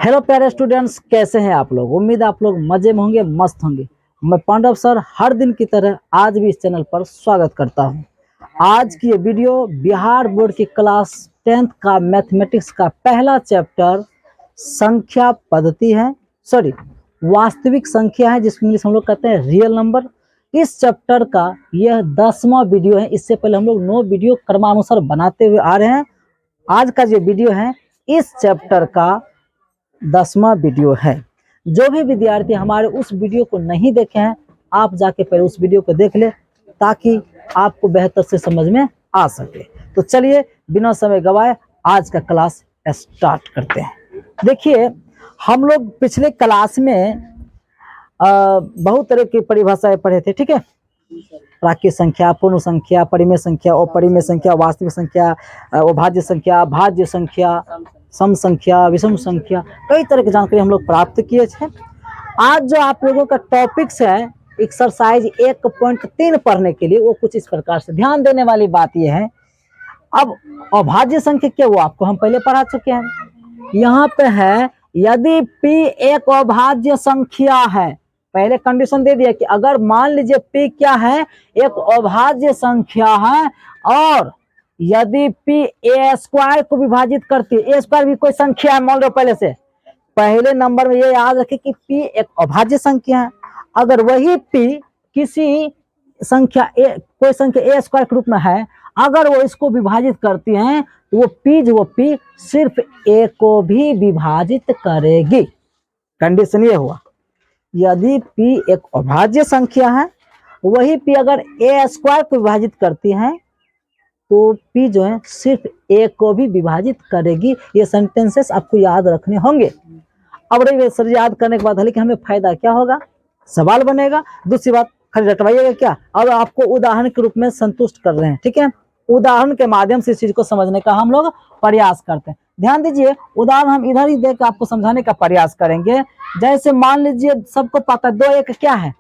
Hello प्यारे students, कैसे हैं आप लोग। उम्मीद है आप लोग मजे में होंगे, मस्त होंगे। मैं पांडव सर हर दिन की तरह आज भी इस चैनल पर स्वागत करता हूं। आज की ये वीडियो बिहार बोर्ड की क्लास 10th का मैथमेटिक्स का पहला चैप्टर संख्या पद्धति है, सॉरी वास्तविक संख्या है, जिसको इंग्लिश हम लोग कहते हैं रियल नंबर। इस चैप्टर का यह 10वां वीडियो है। इससे पहले हम लोग 9 वीडियो क्रमानुसार बनाते हुए आ रहे हैं। आज का जो वीडियो है इस चैप्टर का 10वां वीडियो है। जो भी विद्यार्थी हमारे उस वीडियो को नहीं देखे हैं, आप जाके पहले उस वीडियो को देख ले ताकि आपको बेहतर से समझ में आ सके। तो चलिए बिना समय गवाए आज का क्लास स्टार्ट करते हैं। देखिए, हम लोग पिछले क्लास में बहुत तरह की परिभाषाएं पढ़े थे, ठीक है। प्राकृत संख्या, पूर्ण संख्या, परिमेय संख्या, अपरिमेय संख्या, वास्तविक संख्या, अभाज्य संख्या, भाज्य संख्या, सम संख्या, विषम संख्या, कई तरह की जानकारी हम लोग प्राप्त किए थे। आज जो आप लोगों का टॉपिक्स है एक्सरसाइज 1.3 पढ़ने के लिए, वो कुछ इस प्रकार से ध्यान देने वाली बात यह है। अब अभाज्य संख्या क्या, वो आपको हम पहले पढ़ा चुके हैं। यहाँ पे है यदि p एक अभाज्य संख्या है, पहले कंडीशन दे दिया कि अगर मान लीजिए p क्या है, एक अभाज्य संख्या है, और यदि p a स्क्वायर को विभाजित करती है, a स्क्वायर भी कोई संख्या है, मान लो पहले नंबर में ये याद रखें कि p एक अभाज्य संख्या है। अगर वही p किसी संख्या कोई संख्या a स्क्वायर के रूप में है, अगर वो इसको विभाजित करती हैं तो वो p सिर्फ a को भी विभाजित करेगी। कंडीशन ये हुआ, यदि p एक अभाज्य संख्या है, वही p अगर a स्क्वायर को विभाजित करती है तो p जो है सिर्फ a को भी विभाजित करेगी। ये सेंटेंसेस आपको याद रखने होंगे। अब रही सर याद करने के बाद कि हमें फायदा क्या होगा, सवाल बनेगा। दूसरी बात खाली रटवाइएगा क्या, अब आपको उदाहरण के रूप में संतुष्ट कर रहे हैं, ठीक है। उदाहरण के माध्यम से इस चीज को समझने का हम लोग प्रयास करते हैं। ध्यान दीजिए, उदाहरण हम इधर ही देकर आपको समझाने का प्रयास करेंगे। जैसे मान लीजिए, सबको पता है 2 1 क्या है,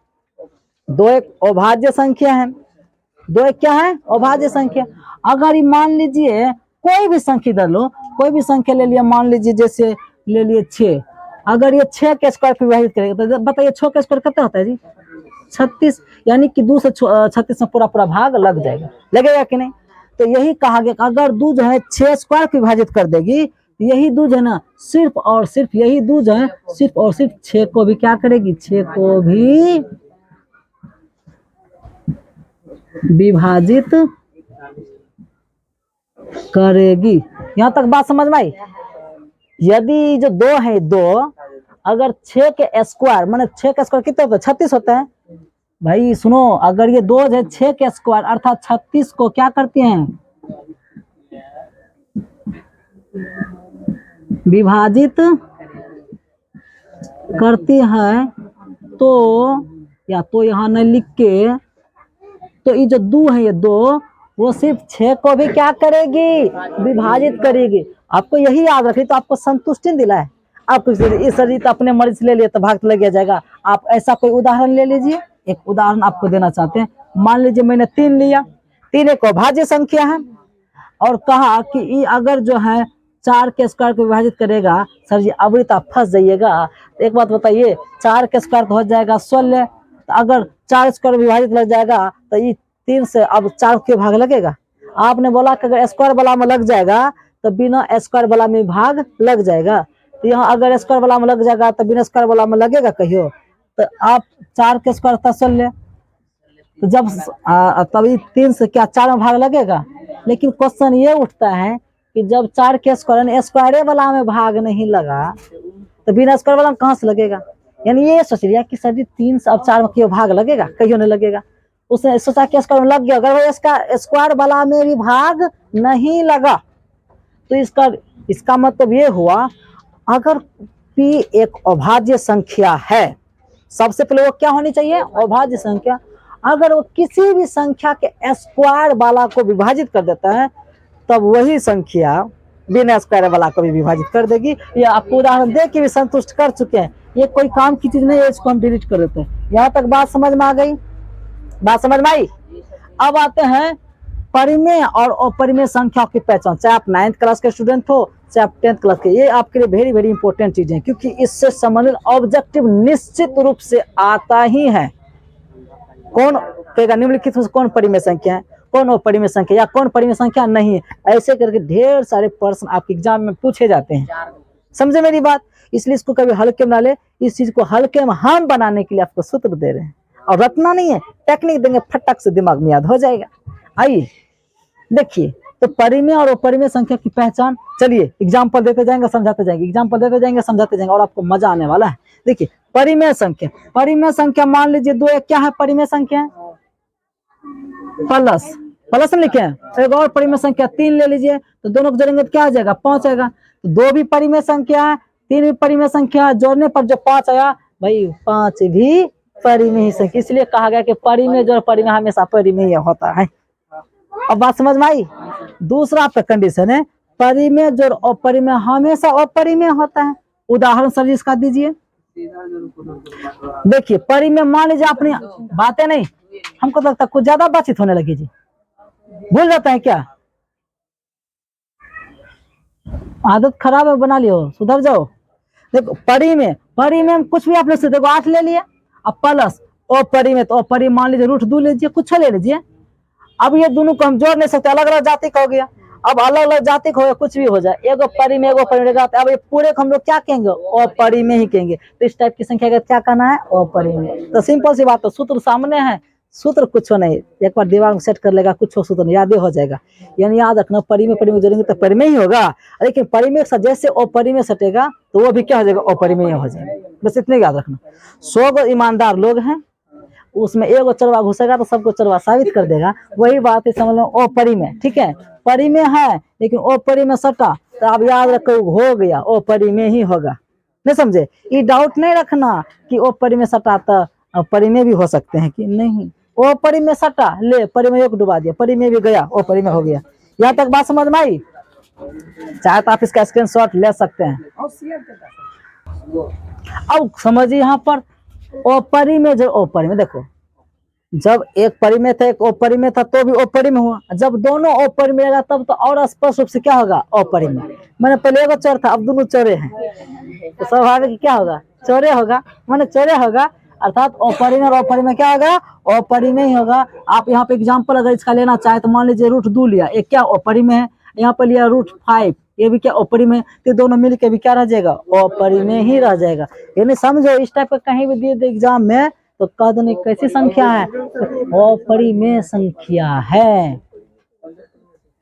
2 1 अभाज्य संख्या है। 2 1 क्या है, अभाज्य संख्या। अगर ये मान लीजिए कोई भी संख्या इधर लो, कोई भी संख्या ले लिया, मान लीजिए जैसे ले लिए 6, अगर ये 6 के स्क्वायर को विभाजित करेगा तो बताइए 6 का स्क्वायर कितना होता है जी, 36। यानी कि 2 से 36 में पूरा भाग लग जाएगा, लगेगा कि नहीं। तो यही कहा गया, अगर 2 जो है 6 स्क्वायर को विभाजित कर देगी, यही 2 जो है ना सिर्फ और सिर्फ, यही 2 जो है सिर्फ और सिर्फ 6 को भी क्या करेगी, 6 को भी विभाजित करेगी। यहां तक बात समझ में आई। यदि जो 2 है, 2 अगर 6 के स्क्वायर, माने 6 का स्क्वायर कितना होता है, 36 होता है। भाई सुनो, अगर ये 2 है 6 के स्क्वायर अर्थात 36 को क्या करती हैं, विभाजित करती है, तो या तो यहाँ न लिख के, तो ये जो 2 है, ये 2 वो सिर्फ 6 को भी क्या करेगी, विभाजित करेगी। आपको यही याद रखिए तो आपको संतुष्टि दिलाए। आप इस शरीर अपने मर्जी से ले लिए तो भाग तो लग जाएगा। आप ऐसा कोई उदाहरण ले लीजिए। एक उदाहरण आपको देना चाहते हैं। मान लीजिए मैंने 3 लिया, 3 एक अभाज्य संख्या है, और कहा कि ये अगर जो है 4 के स्क्वायर को विभाजित करेगा। सर जी अभी तो आप फंस जाइएगा। एक बात बताइए, 4 के स्क्वायर तो हो जाएगा 16, तो अगर 4 स्क्वायर विभाजित लग जाएगा तो ये 3 से अब 4 के भाग लगेगा। आपने बोला कि अगर स्क्वायर वाला में लग जाएगा तो बिना स्क्वायर वाला में भाग लग जाएगा। तो यहाँ अगर स्क्वायर वाला में लग जाएगा तो बिना स्क्वायर वाला में लगेगा कहियो। तो आप 4 के स्क्वायर 16, तो जब तभी 3 से क्या 4 में भाग लगेगा। लेकिन क्वेश्चन ये उठता है कि जब 4 के स्क्वायर वाला में भाग नहीं लगा तो बिना स्क्वायर वाला में कहाँ से लगेगा। यानी ये सोच लिया कि सर जी 3 से अब 4 में क्यों भाग लगेगा, कहियो नहीं लगेगा। उसने सोचा कि स्क्वायर में लग गया, अगर वो इसका स्क्वायर वाला में भी भाग नहीं लगा तो इसका मतलब ये हुआ, अगर p एक अभाज्य संख्या है, सबसे पहले वो क्या होनी चाहिए, अभाज्य संख्या। अगर वो किसी भी संख्या के स्क्वायर वाला को विभाजित कर देता है तब वही संख्या बिना स्क्वायर वाला को भी विभाजित कर देगी। ये आपको उदाहरण दे के भी संतुष्ट कर चुके हैं। ये कोई काम की चीज नहीं है, इसको हम डिलीट कर देते हैं। यहाँ तक बात समझ में आ गई, बात समझ में आई। अब आते हैं परिमेय और अपरिमेय संख्या की पहचान। चाहे आप 9th क्लास के स्टूडेंट हो, चाहे 10th क्लास के, ये आपके लिए वेरी वेरी इंपॉर्टेंट चीजें हैं, क्योंकि इससे संबंधित ऑब्जेक्टिव निश्चित रूप से आता ही है। कौन कहेगा निम्नलिखित में कौन परिमेय संख्या है, कौन अपरिमेय संख्या या कौन परिमेय संख्या नहीं है, ऐसे करके ढेर सारे प्रश्न आपके एग्जाम में पूछे जाते हैं। समझे मेरी बात? इसलिए इसको कभी हल्के में ना ले, इस चीज को हल्के में हम बनाने के लिए आपको सूत्र दे रहे हैं, और रटना नहीं है, टेक्निक देंगे, फटक से दिमाग में याद हो जाएगा। आइए देखिए, तो परिमेय और अपरिमेय संख्या की पहचान, चलिए एग्जाम्पल देते जाएंगे, समझाते जाएंगे, एग्जाम्पल देते जाएंगे, समझाते जाएंगे, और आपको मजा आने वाला है। देखिए परिमेय संख्या, परिमेय संख्या मान लीजिए 2 एक क्या है परिमेय संख्या, प्लस प्लस लिखे हैं। एक और परिमेय संख्या 3 ले लीजिए, तो दोनों को जोड़ेंगे तो क्या आ जाएगा 5 आएगा। तो 2 भी परिमेय संख्या है, 3 भी परिमेय संख्या है, जोड़ने पर जो 5 आया भाई 5 भी परिमेय संख्या, इसलिए कहा गया कि परिमेय जो परिमेय हमेशा परिमेय होता है। अब बात समझ में आई? दूसरा आपका कंडीशन है परिमेय जो अपरिमेय हमेशा अपरिमेय होता है। उदाहरण सर इसका दीजिए। देखिए परिमेय मान लीजिए, अपनी बातें नहीं, हमको लगता कुछ ज्यादा बातचीत होने लगी जी, भूल जाता है क्या? आदत खराब है, बना लियो, सुधर जाओ। देखो परिमेय, परिमेय में कुछ भी आप लोग से देखो 8 ले लिया, अब प्लस अपरिमेय, तो अपरिमेय मान लीजिए √2 ले लीजिए, कुछ ले लीजिए। अब ये दोनों को हम जोड़ नहीं सकते, अलग अलग जाति का हो गया। अब अलग अलग जाति का हो गया, कुछ भी हो जाए, एगो परिमेय एगो अपरिमेय, अब ये पूरे को हम लोग क्या कहेंगे, अपरिमेय ही कहेंगे। तो इस टाइप की संख्या का क्या कहना है, अपरिमेय। तो सिंपल सी बात है, सूत्र सामने है, सूत्र कुछ नहीं, एक बार दिमाग में सेट कर लेगा, कुछ सूत्र याद हो जाएगा। यानी याद रखना परिमेय परिमेय जोड़ेंगे तो परिमेय ही होगा, लेकिन परिमेय से जैसे अपरिमेय सटेगा तो वो भी क्या हो जाएगा, अपरिमेय हो जाएगा। बस इतने याद रखना। 100 ईमानदार लोग हैं, उसमें एगो चरवा घुसेगा तो सबको चरवा साबित कर देगा, वही बात है, समझ लो अपरिमेय। ठीक है, परिमेय है लेकिन अपरिमेय सटा, तो आप याद रखो हो गया अपरिमेय ही होगा। नहीं समझे? ये डाउट नहीं रखना कि अपरिमेय सटा तो परिमेय भी हो सकते हैं कि नहीं। अपरिमेय सटा, ले परिमेय को डुबा दिया, परिमेय भी गया, अपरिमेय हो गया। यहाँ तक बात समझ में आई? चाहे तो आप इसका स्क्रीनशॉट ले सकते हैं। अब समझिए यहाँ पर अपरिमेय जो अपरिमेय, देखो जब एक परिमेय था एक अपरिमेय था तो भी अपरिमेय हुआ, जब दोनों अपरिमेय रहेगा तब तो और स्पष्ट रूप से क्या होगा, अपरिमेय। मैंने पहले एगो चौर था, अब दोनों चौरे हैं, तो स्वाभाविक क्या होगा, चौरे होगा, मैंने चौरे होगा, अर्थात अपरिमेय और अपरिमेय क्या होगा, अपरिमेय ही होगा। आप यहाँ पे एग्जाम्पल अगर इसका लेना चाहे तो मान लीजिए √2 लिया, एक क्या अपरिमेय है, यहाँ पर लिया √5, ये भी क्या अपरिमेय, तो दोनों मिलकर भी क्या रह जाएगा, अपरिमेय ही रह जाएगा। यानी समझो इस टाइप का कहीं भी दिए एग्जाम में तो कह देने कैसी संख्या है, अपरिमेय संख्या है।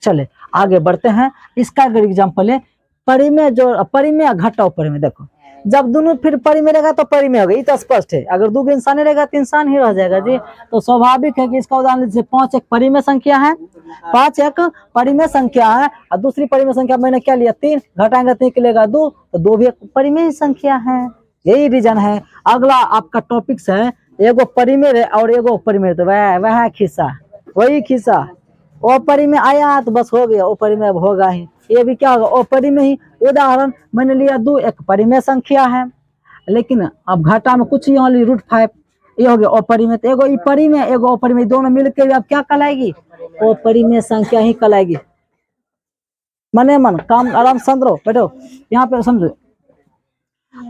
चले आगे बढ़ते हैं, इसका अगर एग्जाम्पल है परिमेय जो परिमेय घटा अपरिमेय। देखो जब दोनों फिर परिमेय रहेगा तो परिमेय होगा, ये तो स्पष्ट है। अगर 2 इंसान रहेगा तो इंसान ही रह जाएगा जी। तो स्वाभाविक है कि इसका उदाहरण लीजिए 5 एक परिमेय संख्या है, 5 एक परिमेय संख्या है, और दूसरी परिमेय संख्या मैंने क्या लिया 3, घटाएंगे 3 निकलेगा 2, तो 2 भी एक परिमेय संख्या है। यही रीजन है। अगला आपका टॉपिक्स है एगो परिमेय और एगो अपरिमेय, तो वह खिस्सा, वही खिस्सा अपरिमेय आया तो बस हो गया, अपरिमेय अब होगा ही, ये भी क्या होगा अपरिमेय ही। उदाहरण मैंने लिया 2 एक परिमेय संख्या है, लेकिन अब घटा में कुछ यहाँ ली √5, ये हो गया अपरिमेय। तो एगो परिमेय एगो अपरिमेय दोनों मिलकर अब क्या कहलाएगी, अपरिमेय संख्या ही कहलाएगी। मने मन काम आराम समझो, बैठो यहाँ पे समझो।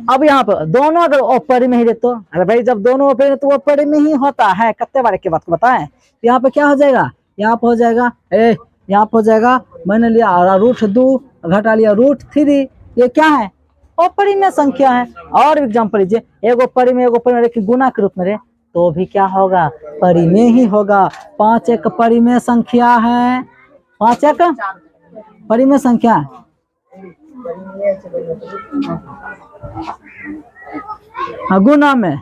अब यहाँ पे दोनों अगर अपरिमेय ही तो, अरे भाई जब दोनों अपरिमेय तो अपरिमेय ही होता है, कितने बार की बात को बताएं। यहाँ पे क्या हो जाएगा, यहाँ पे हो जाएगा यहाँ पे हो जाएगा मैंने लिया √2 घटा लिया √3, ये क्या है, अपरिमेय संख्या है। और एग्जाम्पल लीजिए एगो परिमेय एगो परिमेय लेकिन गुना के रूप में रहे तो भी क्या होगा, परिमेय ही होगा। 5 एक परिमेय संख्या है, 5 एक परिमेय संख्या है। गुना में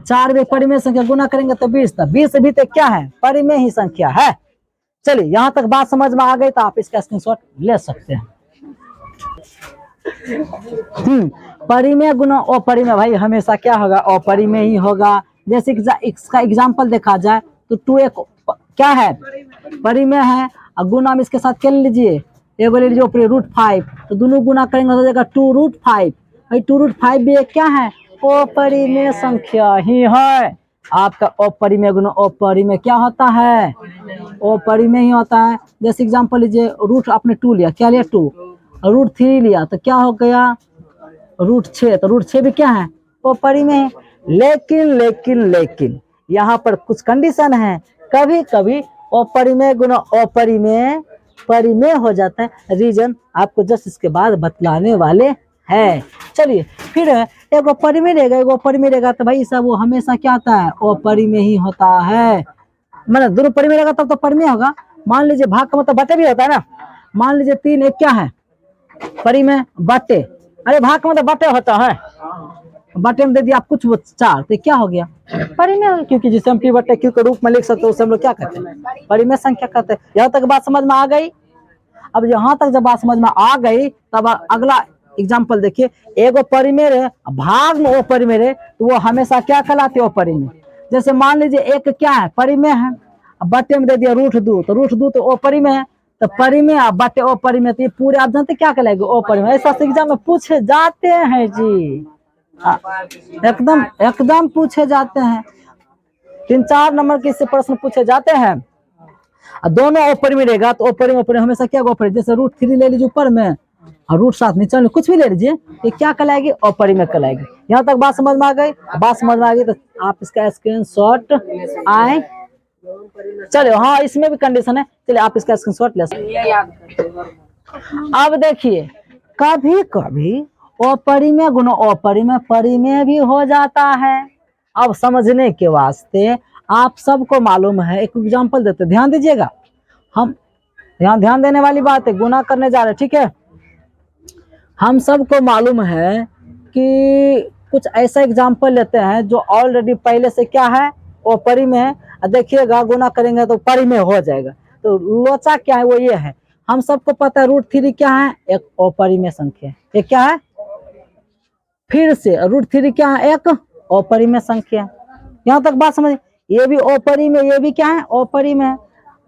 4 भी परिमेय संख्या, गुना करेंगे तो 20, 20 भी तो क्या है, परिमेय ही संख्या है। चलिए यहाँ तक बात समझ में आ गई तो आप इसका स्क्रीनशॉट ले सकते हैं। परिमेय गुना अपरिमेय भाई हमेशा क्या होगा, अपरिमेय ही होगा। जैसे इसका एग्जाम्पल देखा जाए तो 2 एक क्या है, परिमेय है, और गुना में इसके साथ क्या लीजिए, एगो ले लीजिए √5, तो दोनों गुना करेंगे हो जाएगा 2√5। भाई 2√5 भी एक क्या है, अपरिमेय संख्या ही है। आपका अपरिमेय गुना अपरिमेय क्या होता है, अपरिमेय ही होता है। जैसे एग्जाम्पल लीजिए रूट आपने 2 लिया, क्या लिया 2, रूट 3 लिया तो क्या हो गया रूट 6। तो रूट 6 भी क्या है अपरिमेय है। लेकिन यहाँ पर कुछ कंडीशन है, कभी कभी अपरिमेय गुना अपरिमेय परिमेय हो जाता है। रीजन आपको जस्ट इसके बाद बतलाने वाले हैं। चलिए फिर एक अपरिमेय रहेगा, एक अपरिमेय रहेगा तो भाई सब वो हमेशा क्या आता है अपरिमेय ही होता है। मतलब दोनों परिमेय रहेगा तब तो परिमेय होगा। मान लीजिए भाग का मतलब बटे भी होता है ना। मान लीजिए 3 एक क्या है परिमेय बटे, अरे भाग का मतलब बटे होता है, बटे में दे दिया आप कुछ वो 4 तो क्या हो गया परिमेय, क्योंकि जिसे हम p बटे q के रूप में लिख सकते हैं उसे हम लोग क्या कहते हैं परिमेय संख्या कहते हैं। यहाँ तक बात समझ में आ गई। अब यहाँ तक जब बात समझ में आ गई तब अगला एग्जाम्पल देखिए, एगो परिमेय है भाग में अपरिमेय है तो वो हमेशा क्या कहलाते हैं अपरिमेय। जैसे मान लीजिए एक क्या है परिमेय है, बटे में दे दिया रूट 2 तो रूट 2 तो अपरिमेय है, तो परिमेय बटे अपरिमेय तो ये पूरे आप जानते क्या कहलाएगा अपरिमेय। ऐसा एग्जाम में पूछे जाते हैं जी, एकदम पूछे जाते हैं, 3-4 नंबर के इससे प्रश्न पूछे जाते हैं। दोनों अपरिमेय रहेगा तो अपरिमेय हमेशा क्या अपरिमेय, जैसे रूट 3 ले लीजिए ऊपर में और रूट 7 नीचे में कुछ भी ले लीजिए, ये क्या कहलाएगी अपरिमेय कहलाएगी। यहाँ तक बात समझ में आ गई। बात समझ में आ गई तो आप इसका स्क्रीनशॉट आए। चलो हाँ इसमें भी कंडीशन है, चलिए आप इसका स्क्रीनशॉट ले सकते। अब देखिए कभी कभी अपरिमेय गुना अपरिमेय परिमेय भी हो जाता है। अब समझने के वास्ते आप सबको मालूम है, एक एग्जांपल देते, ध्यान दीजिएगा, हम ध्यान देने वाली बात है, गुना करने जा रहे हैं, ठीक है। हम सबको मालूम है कि कुछ ऐसा एग्जांपल लेते हैं जो ऑलरेडी पहले से क्या है अपरिमेय है, देखिएगा गुना करेंगे तो परिमेय हो जाएगा। तो लोचा क्या है वो ये है, हम सबको पता है रूट 3 क्या है एक अपरिमेय संख्या, ये क्या है फिर से रूट 3 क्या है एक अपरिमेय संख्या। यहाँ तक बात समझ, ये भी अपरिमेय ये भी क्या है अपरिमेय,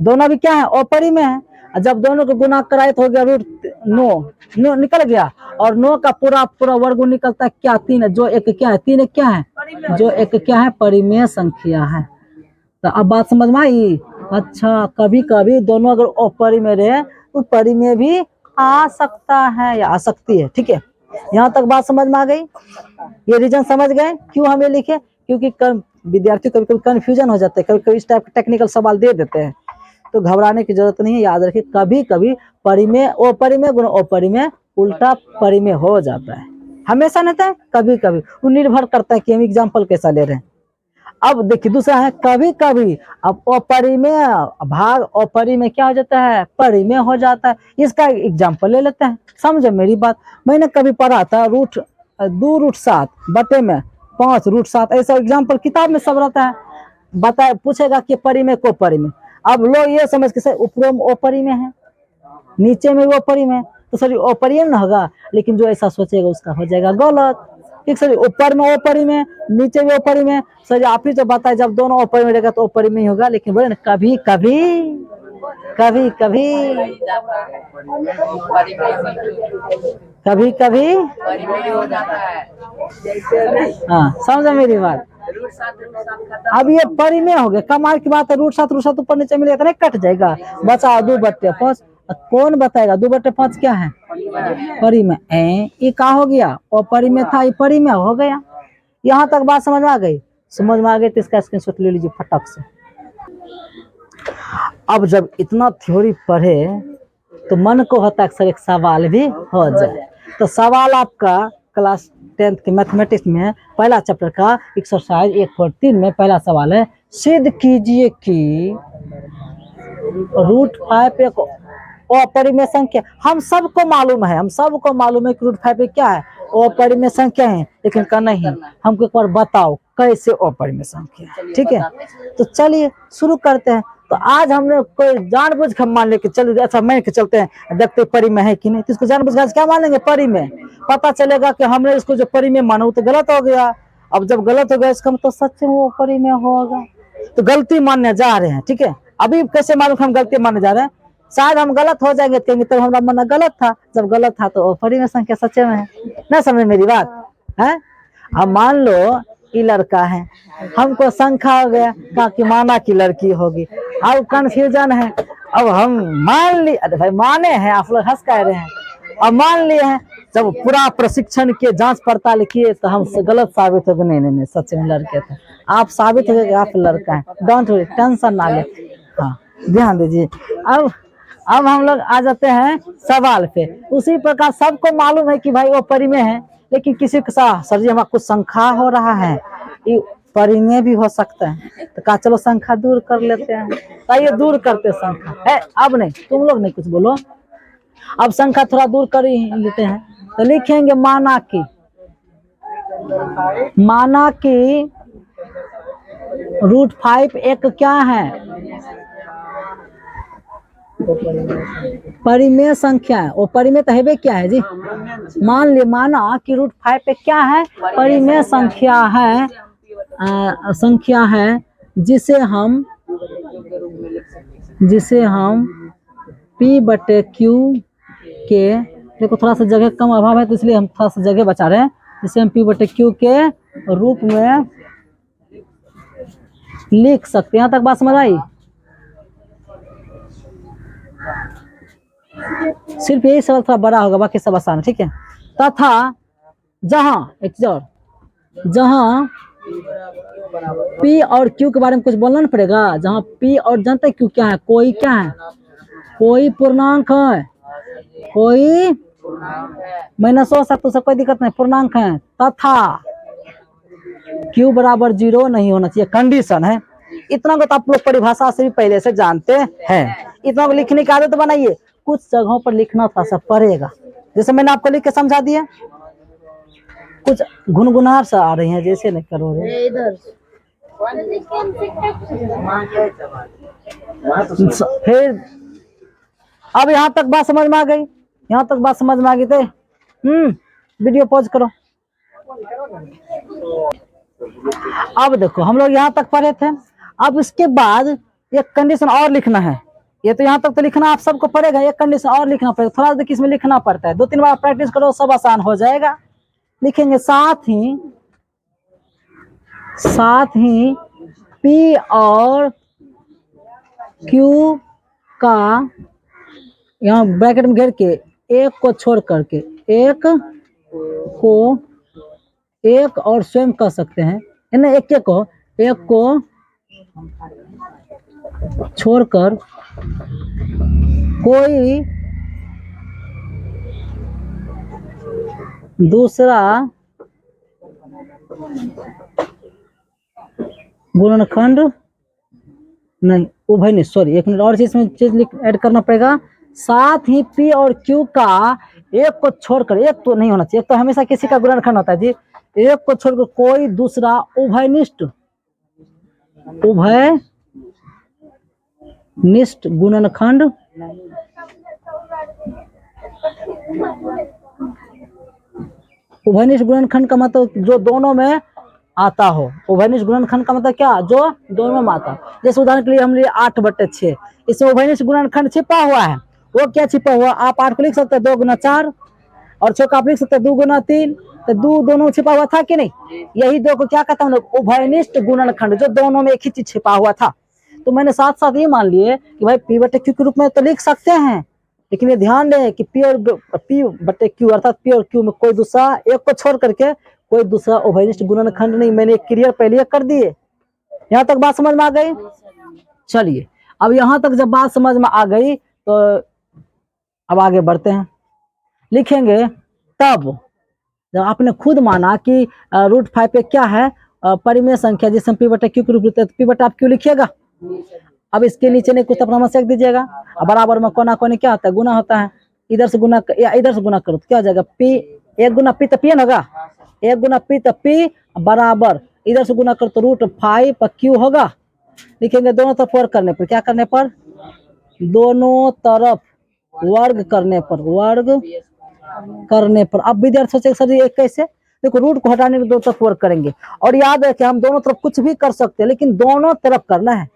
दोनों भी क्या है अपरिमेय है। जब दोनों को गुना कराए तो हो गया रूट 9 निकल गया, और 9 का पूरा वर्ग निकलता है क्या 3, जो एक क्या है 3 एक क्या है जो एक क्या है परिमेय संख्या है। तो अब बात समझ में आई। अच्छा कभी कभी दोनों अगर अपरिमेय रहे तो परिमेय भी आ सकता है या आ सकती है, ठीक है। यहाँ तक बात समझ में आ गई। ये रीजन समझ गए क्यों हम ये लिखे, क्योंकि विद्यार्थी कभी कभी कंफ्यूजन हो जाते हैं, कभी कभी इस टाइप के टेक्निकल सवाल दे देते हैं, तो घबराने की जरूरत नहीं है। याद रखिए कभी कभी परिमेय अपरिमेय गुना अपरिमेय उल्टा परिमेय हो जाता है, हमेशा नहीं था, कभी कभी वो निर्भर करता है कि हम एग्जाम्पल कैसा ले रहे हैं। अब देखिए दूसरा है कभी कभी अब अपरिमेय भाग अपरिमेय क्या हो जाता है परिमेय हो जाता है। इसका एग्जाम्पल ले लेते हैं, समझे मेरी बात। मैंने कभी पढ़ा था रूट 2 रूट 7 बटे में 5 रूट 7, ऐसा एग्जाम्पल किताब में सब रहता है। बताए पूछेगा कि परिमेय को परिमेय, अब लोग ये समझ के सर ऊपर में अपरिमेय है नीचे में वो अपरिमेय, तो सर अपरिमेय न होगा, लेकिन जो ऐसा सोचेगा उसका हो जाएगा गलत। ठीक सर, ऊपर में अपरिमेय नीचे में अपरिमेय, सर आप ही तो बताए जब दोनों अपरिमेय रहेगा तो अपरिमेय होगा। लेकिन बोले ना कभी कभी कभी कभी कभी कभी हो जाता है। हाँ समझा मेरी बात। अब ये परिमेय हो गया, कमाल की बात है। रूट 7 ऊपर नीचे मिलेगा नहीं कट जाएगा, बचा 2/5। कौन बताएगा 2/5 क्या है परिमेय। ये क्या हो गया अपरिमेय था, ये परिमेय हो गया। यहाँ तक बात समझ में आ गई। समझ में आ गई तो इसका स्क्रीनशॉट ले लीजिए फटाक से। अब जब इतना थ्योरी पढ़े तो मन को होता है सर एक सवाल भी हो जाए। तो सवाल आपका क्लास 10th के मैथमेटिक्स में पहला चैप्टर का एक्सरसाइज 1/3 में पहला सवाल है, सिद्ध कीजिए कि रूट 5 एक अपरिमेय संख्या। हम सबको मालूम है कि रूट 5 क्या है अपरिमेय संख्या है, लेकिन का नहीं हमको एक बार बताओ कैसे अपरिमेय संख्या है। ठीक है तो चलिए शुरू करते हैं। तो आज हमने कोई जानबूझ के मान लेके चलो, अच्छा मान के चलते हैं देखते परिमेय है कि नहीं। तो इसको जानबूझ के क्या मान लेंगे परिमेय, पता चलेगा कि हमने इसको जो परिमेय माना वो तो गलत हो गया। अब जब गलत हो गया इसका मतलब सच में वो परिमेय होगा, तो गलती मानने जा रहे हैं। ठीक है अभी कैसे मालूम हम गलती मानने जा रहे हैं, शायद हम गलत हो जाएंगे कहेंगे तब हमारा मानना गलत था, जब गलत था तो परिमेय संख्या सच्चे में है। ना समझ मेरी बात है। अब मान लो कि लड़का है, हमको शंका हो गया कहा कि माना कि लड़की होगी, अब कंफ्यूजन है। अब हम मान ली, अरे भाई माने हैं, आप लोग हंस कह रहे हैं, अब मान लिए हैं जब पूरा प्रशिक्षण किए, जांच पड़ताल किए, तो हम गलत साबित हो गए, नहीं नहीं नहीं सच में लड़के थे, आप साबित हो गए कि आप लड़का है, डोंट वरी, टेंशन ना ले। हाँ ध्यान दीजिए। अब हम लोग आ जाते हैं सवाल पे। उसी प्रकार सबको मालूम है कि भाई वो परिमेय है, लेकिन किसी के साथ सर जी हमारा कुछ शंका हो रहा है, ये परिमेय भी हो सकता है, तो कहा चलो शंका दूर कर लेते हैं। तो ये दूर करते शंका है। अब नहीं, तुम लोग नहीं कुछ बोलो, अब शंका थोड़ा दूर कर ही लेते हैं। तो लिखेंगे माना कि √5 एक क्या है, परिमेय संख्या है। वो परिमेय तो है क्या है जी, मान ले माना कि √5 पे क्या है, परिमेय संख्या है, संख्या है जिसे हम P/Q के, देखो थोड़ा सा जगह कम अभाव है तो इसलिए हम थोड़ा सा जगह बचा रहे हैं, जिसे हम P/Q के रूप में लिख सकते हैं। यहाँ तक बात समझ आई? सिर्फ यही सवाल थोड़ा बड़ा होगा, बाकी सब आसान है, ठीक है। तथा जहां एक चीज और, जहां P और Q के बारे में कुछ बोलना नहीं पड़ेगा, जहां P और जानते हैं Q क्या है, कोई क्या है, कोई पूर्णांक है, कोई माइनस हो सकता, उससे कोई दिक्कत नहीं, पूर्णांक है, तथा Q बराबर 0 नहीं होना चाहिए, कंडीशन है। इतना को तो आप लोग परिभाषा से भी पहले से जानते हैं, इतना को लिखने की आदत बनाइए। कुछ जगहों पर लिखना थोड़ा सा पड़ेगा, जैसे मैंने आपको लिख के समझा दिया। कुछ गुनगुनाहट सा आ रही है, जैसे नहीं करो रे इधर। फिर अब यहाँ तक बात समझ में आ गई, यहाँ तक बात समझ में आ गई थे। वीडियो पॉज करो। अब देखो हम लोग यहाँ तक पढ़े थे, अब इसके बाद एक कंडीशन और लिखना है। ये तो यहाँ तक तो लिखना आप सबको पड़ेगा, एक कंडीशन और लिखना पड़ेगा, थोड़ा देखिए इसमें लिखना पड़ता है, 2-3 बार प्रैक्टिस करो सब आसान हो जाएगा। लिखेंगे साथ ही P और Q का, यहाँ ब्रैकेट में घेर के एक को छोड़ करके, एक और स्वयं कह सकते हैं, ना एक को छोड़कर कोई दूसरा गुणनखंड नहीं, उभयनिष्ठ, सॉरी एक मिनट और चीज ऐड करना पड़ेगा। साथ ही P और Q का एक को छोड़कर, एक तो नहीं होना चाहिए, एक तो हमेशा किसी का गुणनखंड होता है जी, एक को छोड़कर कोई दूसरा उभयनिष्ठ गुणनखंड उभयनिष्ठ गुणनखंड का मतलब जो दोनों में आता हो। उभयनिष्ठ गुणनखंड का मतलब क्या, जो दोनों में आता हो। जैसे उदाहरण के लिए हम लिए 8/6, इसमें उभयनिष्ठ गुणनखंड छिपा हुआ है। वो क्या छिपा हुआ, आप 8 को लिख सकते हैं 2 गुना 4, और 6 का आप लिख सकते हैं 2 गुना 3, तो 2 दोनों छिपा हुआ था कि नहीं, यही 2 को क्या कहता हूँ, उभयनिष्ठ गुणनखंड, जो दोनों में एक ही चीज छिपा हुआ था। तो मैंने साथ साथ ये मान लिए कि भाई P/Q के रूप में तो लिख सकते हैं, लेकिन ये ध्यान दें कि P/Q अर्थात P और Q में कोई दूसरा, एक को छोड़ करके कोई दूसरा उभयनिष्ठ गुणनखंड नहीं। मैंने एक क्लियर पहले कर दिए। यहाँ तक बात समझ में आ गई? चलिए अब यहाँ तक जब बात समझ में आ गई तो अब आगे बढ़ते हैं। लिखेंगे तब जब आपने खुद माना कि √5 पे क्या है, परिमेय संख्या जिसमें P/Q के रूप में, P/Q लिखिएगा। अब इसके नीचे ने कुछ अपना सेक दीजिएगा। बराबर में कोना कोने क्या होता है, गुना होता है, इधर से गुना या इधर से गुना करो तो क्या हो जाएगा, P 1 गुना P तो P होगा, 1 गुना P तो P बराबर इधर से गुना करो तो √5 पर Q होगा। लिखेंगे दोनों तरफ वर्ग करने पर, क्या करने पर, दोनों तरफ वर्ग करने पर। अब विद्यार्थी सोचेगा सर ये कैसे, देखो रूट को हटाने के 2 तरफ वर्ग करेंगे, और याद है कि हम दोनों तरफ कुछ भी कर सकते हैं, लेकिन दोनों तरफ करना है,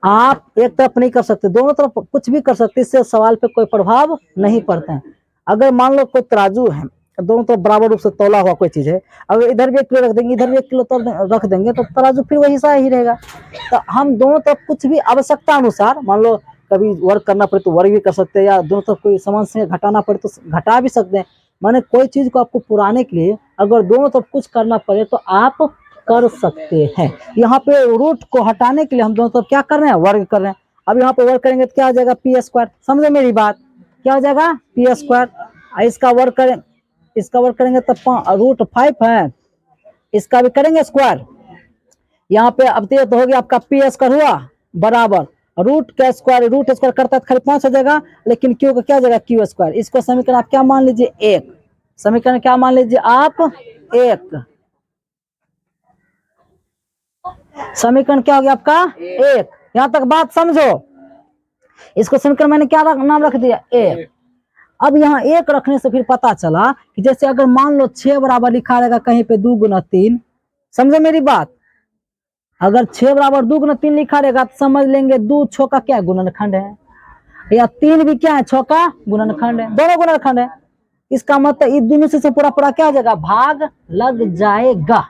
आप एक तरफ नहीं कर सकते, दोनों तरफ कुछ भी कर सकते, इससे सवाल पे कोई प्रभाव नहीं पड़ता है। अगर मान लो कोई तराजू है, दोनों तरफ बराबर रूप से तौला हुआ कोई चीज है, अगर इधर भी 1 किलो रख देंगे, इधर भी 1 किलो रख देंगे, तो तराजू फिर वही सा ही रहेगा। तो हम दोनों तरफ कुछ भी आवश्यकता अनुसार, मान लो कभी वर्क करना पड़े तो वर्क भी कर सकते हैं, या दोनों तरफ कोई सामान से घटाना पड़े तो घटा भी सकते हैं। माने कोई चीज को आपको पुराने के लिए अगर दोनों तरफ कुछ करना पड़े तो आप कर सकते हैं। यहाँ पे रूट को हटाने के लिए हम दोनों तरफ क्या कर रहे हैं, वर्ग कर रहे हैं। अब यहाँ पे वर्ग करेंगे तो क्या हो जाएगा, पी स्क्वायर। समझे मेरी बात, क्या हो जाएगा, पी स्क्वायर। इसका वर्ग करेंगे तब √5 है, इसका भी करेंगे स्क्वायर। यहाँ पे अब तो हो गया आपका पी स्क्वायर हुआ बराबर रूट स्क्वायर करता है तो खाली 5 हो जाएगा, लेकिन क्यू का क्या हो जाएगा, क्यू स्क्वायर। इसको समीकरण आप क्या मान लीजिए, 1। समीकरण क्या मान लीजिए आप, 1। समीकरण क्या हो गया आपका, 1। यहां तक बात समझो। इसको समीकरण मैंने क्या नाम रख दिया, 1। अब यहाँ 1 रखने से फिर पता चला कि जैसे अगर मान लो 6 बराबर लिखा रहेगा कहीं पे 2 गुना 3, समझे मेरी बात। अगर 6 बराबर 2 गुना 3 लिखा रहेगा तो समझ लेंगे 2 6 का क्या गुणनखंड है, या 3 भी क्या है, 6 का गुणनखंड है, दोनों गुणनखंड है। इसका मतलब इस दोनों से पूरा पूरा क्या हो जाएगा, भाग लग जाएगा।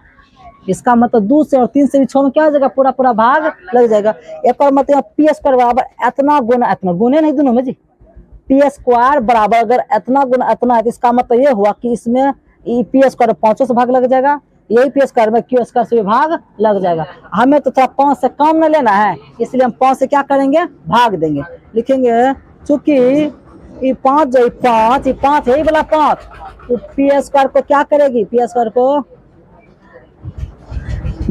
इसका मतलब 2 से और 3 से भी 6 में क्या हो जाएगा, पूरा पूरा भाग लग जाएगा। एक और मतलब पी स्क्वायर बराबर इतना गुणे नहीं दोनों में जी, पी स्क्वायर बराबर अगर इतना गुना इतना है तो इसका मतलब ये हुआ कि इसमें पी स्क्वायर 5 से भाग लग जाएगा, यही पी स्क्वायर में क्यू स्क्वायर से भी भाग लग जाएगा। हमें तो थोड़ा 5 से कम न लेना है, इसलिए हम 5 से क्या करेंगे, भाग देंगे। लिखेंगे चूंकि ये 5 जो 5 यही वाला 5, तो पी स्क्वायर को क्या करेगी, पी स्क्वायर को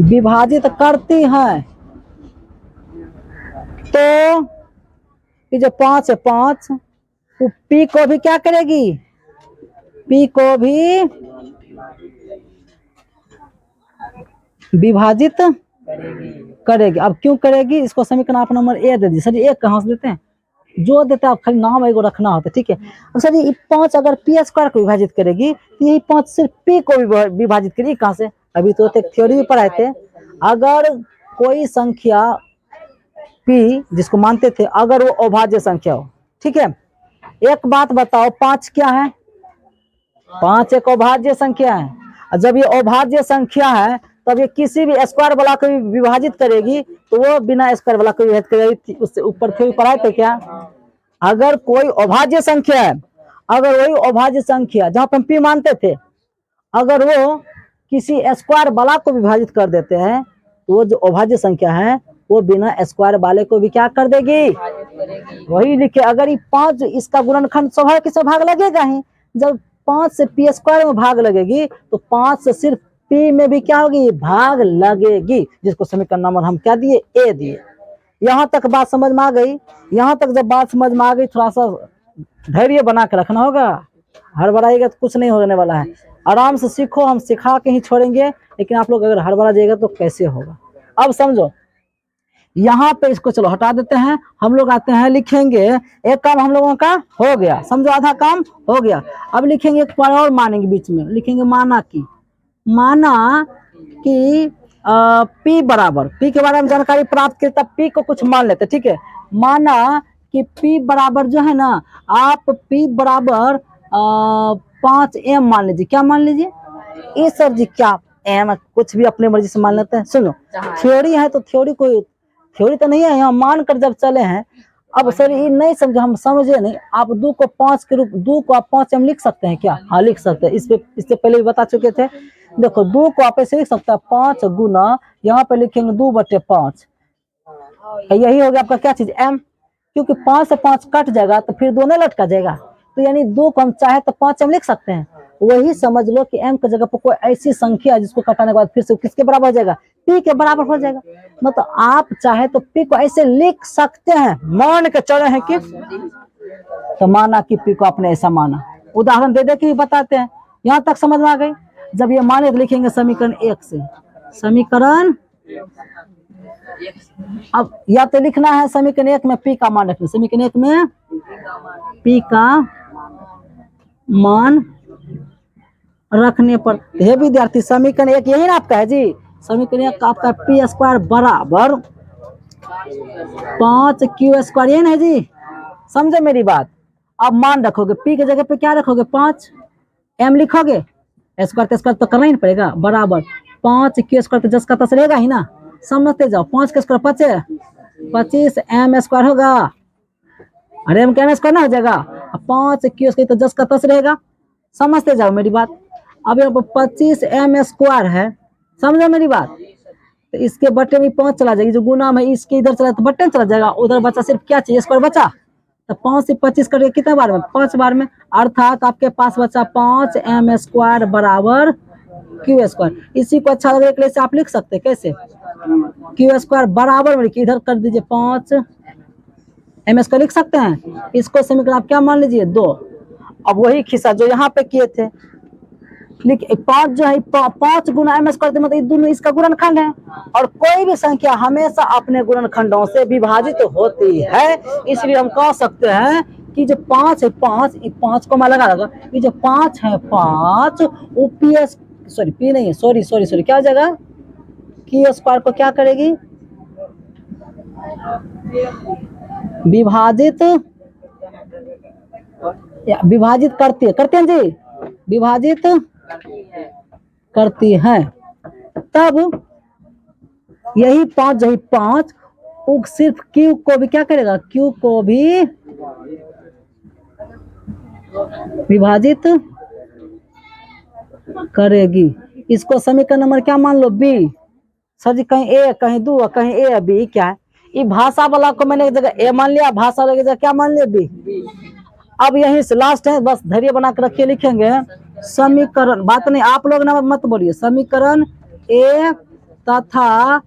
विभाजित करती है, तो ये जो 5 है 5, तो पी को भी क्या करेगी, पी को भी विभाजित करेगी। अब क्यों करेगी, इसको समीकरण आप number A they the. Sir ए कहाँ से देते हैं, जो देते हैं आप खाली नाम एगो रखना होता है, ठीक है। अब सर ये 5 अगर पी स्क्वायर को विभाजित करेगी तो यही 5 सिर्फ पी को भी विभाजित करेगी, कहाँ से, अभी तो थ्योरी में पढ़ाए थे। अगर कोई संख्या पी जिसको मानते थे अगर वो अभाज्य संख्या हो, ठीक है। एक बात बताओ, 5 क्या है, 5 एक अभाज्य संख्या है। जब ये अभाज्य संख्या है तब ये किसी भी स्क्वायर वाला को विभाजित करेगी, तो वो बिना स्क्वायर वाला को विभाजित करेगी। उससे ऊपर थ्योरी पढ़ाए थे क्या, अगर कोई अभाज्य संख्या है, अगर वही अभाज्य संख्या जहां पर हम पी मानते थे, अगर वो किसी स्क्वायर वाला को विभाजित कर देते हैं, तो वो जो अभाज्य संख्या है वो बिना स्क्वायर वाले को भी क्या कर देगी, वही लिखे। अगर ये 5 इसका गुणनखंड स्वाभाविक से भाग लगेगा ही, जब 5 से पी स्क्वायर में भाग लगेगी तो 5 से सिर्फ पी में भी क्या होगी, भाग लगेगी, जिसको समीकरण नंबर हम क्या दिए, ए दिए। यहाँ तक बात समझ में आ गई। यहाँ तक जब बात समझ में आ गई, थोड़ा सा धैर्य बना के रखना होगा, हड़बड़ाएगा तो कुछ नहीं होने वाला है। आराम से सीखो, हम सिखा के ही छोड़ेंगे, लेकिन आप लोग अगर हड़बड़ा जाएगा तो कैसे होगा। अब समझो, यहाँ पे इसको चलो हटा देते हैं, हम लोग आते हैं लिखेंगे, एक काम हम लोगों का हो गया, समझो आधा काम हो गया। अब लिखेंगे एक बार और मानेंगे, बीच में लिखेंगे माना कि पी बराबर, पी के बारे में जानकारी प्राप्त की तब पी को कुछ मान लेते, ठीक है। माना कि पी बराबर जो है ना, आप पी बराबर 5m मान लीजिए। क्या मान लीजिए, ये सर जी क्या एम, कुछ भी अपने मर्जी से मान लेते हैं। सुनो, थ्योरी है तो थ्योरी तो नहीं है, यहाँ मान कर जब चले हैं। अब सर ये नहीं समझे, हम समझे नहीं। आप 2 को 5 के रूप, 2 को आप 5m लिख सकते हैं क्या, हाँ लिख सकते हैं। इससे पहले भी बता चुके थे। देखो 2 को आप ऐसे लिख सकते हैं, 5 गुना, यहाँ पे लिखेंगे 2/5, यही हो गया आपका क्या चीज, m। क्योंकि 5 से 5 कट जाएगा तो फिर 2 नहीं लटका जाएगा, तो यानी 2 को हम चाहे तो 5m लिख सकते हैं। वही समझ लो कि m की जगह पर कोई ऐसी संख्या जिसको कटाने के बाद फिर से किसके बराबर हो जाएगा, p के बराबर हो जाएगा। मतलब आप चाहे तो p को ऐसे लिख सकते हैं, मान के चले हैं कि, तो माना कि p को आपने ऐसा माना, उदाहरण दे दे के बताते हैं। यहाँ तक समझ में आ गई। जब ये माने तो लिखेंगे समीकरण 1 से, समीकरण, अब या तो लिखना है समीकरण 1 में p का मान रखना, समीकरण 1 में p का मान रखने पर, हे विद्यार्थी समीकरण 1 यही ना आपका है जी, समीकरण 1 आपका पी स्क्वायर बराबर 5q², यही ना है जी, समझे मेरी बात। अब मान रखोगे, p की जगह पे क्या रखोगे, 5, m लिखोगे, स्क्वायर तो करना ही पड़ेगा, बराबर 5q² तो 10 का 10 रहेगा ही ना, समझते जाओ। 5 का स्क्वायर 25, 25m² होगा, अरे हम कहना करना हो जाएगा। अब 5 क्यू स्क्वायर तो 10 का 10 रहेगा, समझते जाओ मेरी बात। अब यहाँ पर 25m² है, समझो मेरी बात। तो इसके बट्टे में 5 चला जाएगी, जो गुना में इसके इधर चला तो बट्टे में चला जाएगा, उधर बचा सिर्फ क्या चाहिए, स्क्वायर बचा। तो 5 से 25 करके कितने बार में, 5 बार में, अर्थात आपके पास बचा 5m² बराबर Q²। इसी को अच्छा लगे से आप लिख सकते हैं कैसे, Q² बराबर में इधर कर दीजिए 5m² लिख सकते हैं। इसको समीकरण आप क्या मान लीजिए 2। अब वही खिस्सा जो यहाँ पे किए थे, लेकिन 5 जो है 5 गुना m² मतलब ये दोनों इसका गुणनखंड है, और कोई भी संख्या हमेशा अपने गुणनखंडों से विभाजित होती है। इसलिए हम कह सकते हैं कि जो 5 है 5, 5 को मैं लगा लगा, ये जो 5 है 5 वो PS सॉरी P नहीं है, सॉरी क्या हो जाएगा, Q² को क्या करेगी, विभाजित करते हैं जी, विभाजित करती है। तब यही 5 जो 5 वो सिर्फ Q को भी क्या करेगा, Q को भी विभाजित करेगी। इसको समीकरण नंबर क्या मान लो B। सर जी कहीं A कहीं 2 कहीं A या B, क्या है ये भाषा वाला को मैंने एक जगह A मान लिया, भाषा वाले की जगह क्या मान लिया B। अब यहीं से लास्ट है, बस धैर्य बना के रखिए, लिखेंगे समीकरण, बात नहीं आप लोग ना मत बोलिए, समीकरण A तथा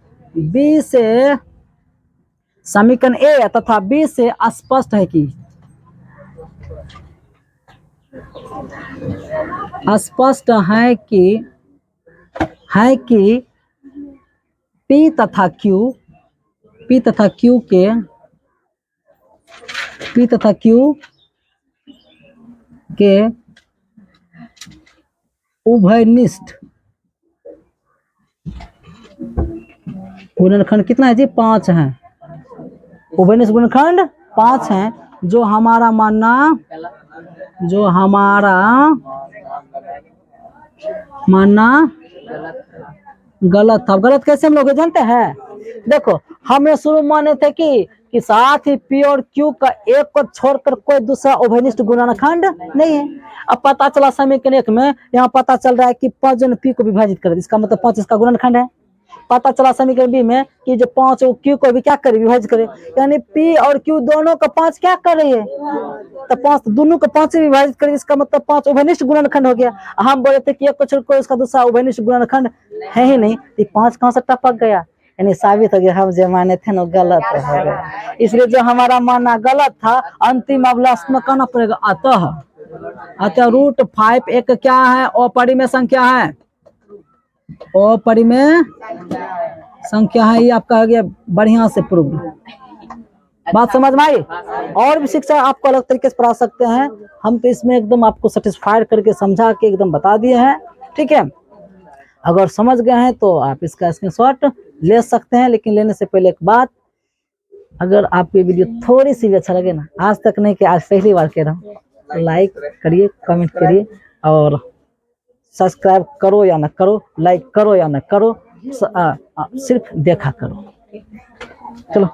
B से, समीकरण A तथा B से स्पष्ट है कि, स्पष्ट है कि P तथा Q के उभयनिष्ठ गुणनखंड कितना है जी, 5 है। उभयनिष्ठ गुणनखंड 5 है, जो हमारा मानना गलत था। गलत कैसे हम लोग जानते हैं, देखो हमने शुरू माने थे कि साथ ही P और Q का एक को छोड़कर कोई दूसरा उभयनिष्ठ गुणनखंड नहीं है। अब पता चला समीकरण 1 में, यहाँ पता चल रहा है कि 5 जो P को विभाजित करे, इसका मतलब 5 इसका गुणनखंड है। पता चला समीकरण B में कि जो 5 Q को भी क्या करे, विभाजित करे, यानी P और Q दोनों का 5 क्या कर रही है, तो 5 दोनों को 5 से विभाजित करे, इसका मतलब 5 उभयनिष्ठ गुणनखंड हो गया। हम बोले थे कि एक को छोड़कर उसका दूसरा उभयनिष्ठ गुणनखंड है ही नहीं, तो 5 कहां से टपक गया, यानी साबित हो गया हम जो माने थे ना गलत हो गया। इसलिए जो हमारा मानना गलत था, अंतिम अवलास्ट में कहना पड़ेगा अतः √5 एक क्या है, अपरिमेय संख्या है, अपरिमेय संख्या है। ये आपका हो गया बढ़िया से प्रूव, बात समझ में आई। और भी शिक्षा आपको अलग तरीके से पढ़ा सकते हैं, हम तो इसमें एकदम आपको सेटिस्फाइड करके समझा के एकदम बता दिए हैं, ठीक है। अगर समझ गए हैं तो आप इसका स्क्रीनशॉट ले सकते हैं, लेकिन लेने से पहले एक बात, अगर आपको ये वीडियो थोड़ी सी भी अच्छा लगे ना, आज तक नहीं कि आज पहली बार कह रहा हूँ, तो लाइक करिए, कमेंट करिए, और सब्सक्राइब करो या ना करो, लाइक करो या ना करो, सिर्फ देखा करो। चलो।